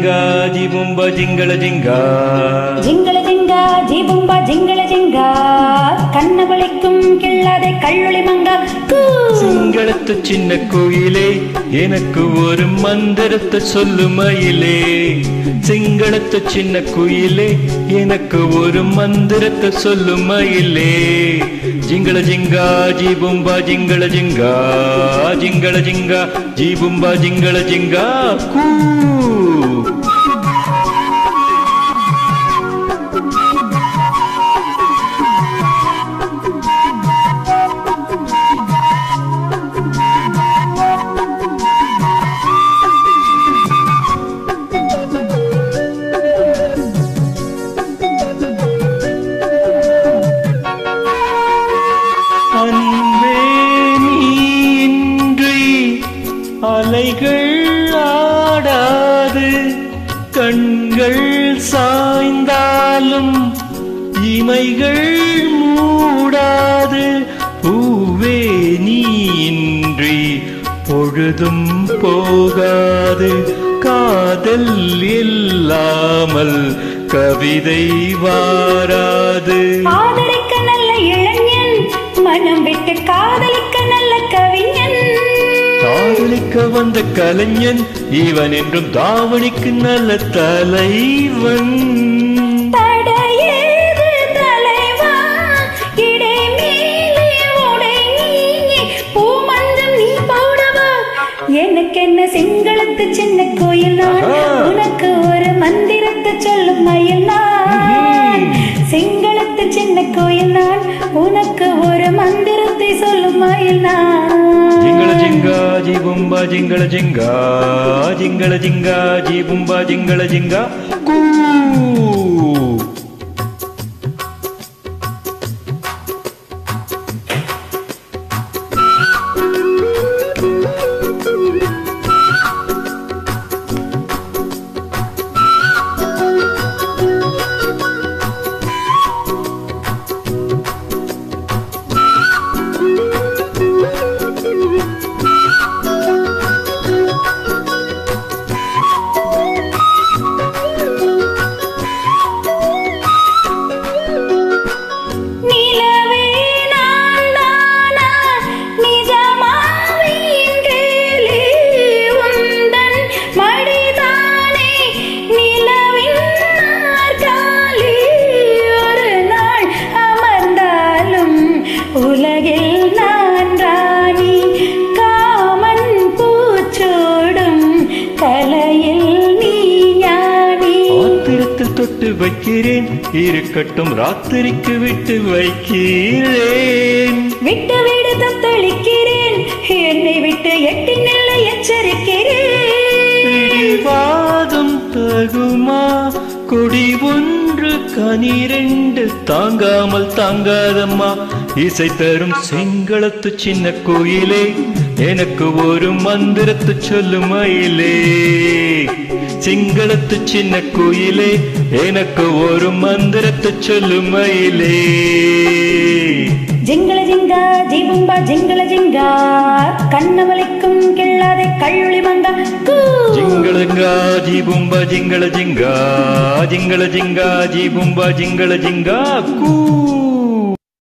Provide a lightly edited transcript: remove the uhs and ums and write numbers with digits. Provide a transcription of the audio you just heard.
ஜிங்கா ஜிபும்பா ஜிங்கள ஜிங்கா ஜிங்கள ஜிங்கா ஜிபும்பா ஜிங்கள ஜிங்கா கண்ணவளைக்கும் கிள்ளாதே கள்ளொளி மங்கா சிங்களத்து சின்ன கோயிலே எனக்கு ஒரு மந்திரத்தை சொல்லு மயிலே சிங்களத்து சின்ன கோயிலே எனக்கு ஒரு மந்திரத்தை சொல்லு மயிலே ஜிங்கள ஜிங்கா ஜிபும்பா ஜிங்கள ஜிங்கா ஜிங்கள ஜிங்கா ஜிபும்பா ஜிங்கள ஜிங்கா கூ அலைகள் ஆடாது கண்கள் சாய்ந்தாலும் இமைகள் மூடாது பூவே நீன்றி பொழுதும் போகாது காதல் இல்லாமல் கவிதை வாராது ஆதரிக்க நல்ல இளைஞன் மனம் விட்டு காதலிக்க நல்ல கவிஞன் காதலிக்க வந்த கலைஞன் இவன் என்றும் தாவணிக்கு நல்ல தலைவன் தடையேது தலைவா இடை மேலே உடை நீங்கி பூமந்தம் நீ போடவா எனக்கு என்ன சிங்களத்து சின்ன கோயில் நான் உனக்கு ஒரு மந்திரத்தை சொல்லும் மயில் நான் சிங்களத்து சின்ன கோயில் நான் உனக்கு ஒரு மந்திரத்தை சொல்லும் மயில் நான் ஜிங்கள ஜிங்கா ஜிபும்பா ஜிங்கள ஜிங்கா ஜிங்கள ஜிங்கா ஜிபும்பா ஜிங்கள ஜிங்கா கூ தொட்டு வைக்கிறேன் இருக்கட்டும் ராத்திரிக்கு விட்டு வைக்கிறேன் விட்டு விடு தத்தளிக்கிறேன் என்னை விட்டு எட்டி நெல்ல எச்சரிக்கிறேன் வாதம் தகுமா கொடி ஒன்று கனிரெண்டு தாங்காமல் தாங்காதம்மா இசை தரும் சிங்களத்து சின்ன கோயிலே எனக்கு ஒரு மந்திரத்தை சொல்லு மயிலே சிங்களத்து சின்ன கோயிலே எனக்கு ஒரு மந்திரத்தை சொல்லு மயிலே ஜிங்கள ஜிங்கா ஜிபும்பா ஜிங்கள ஜிங்கா கண்ணவளைக்கும் கிள்ளாதே கள்ளொளி மங்கா ஜிங்கள ஜிங்கா ஜிபும்பா ஜிங்கள ஜிங்கா ஜிங்கள ஜிங்கா ஜிபும்பா ஜிங்கள ஜிங்கா கூ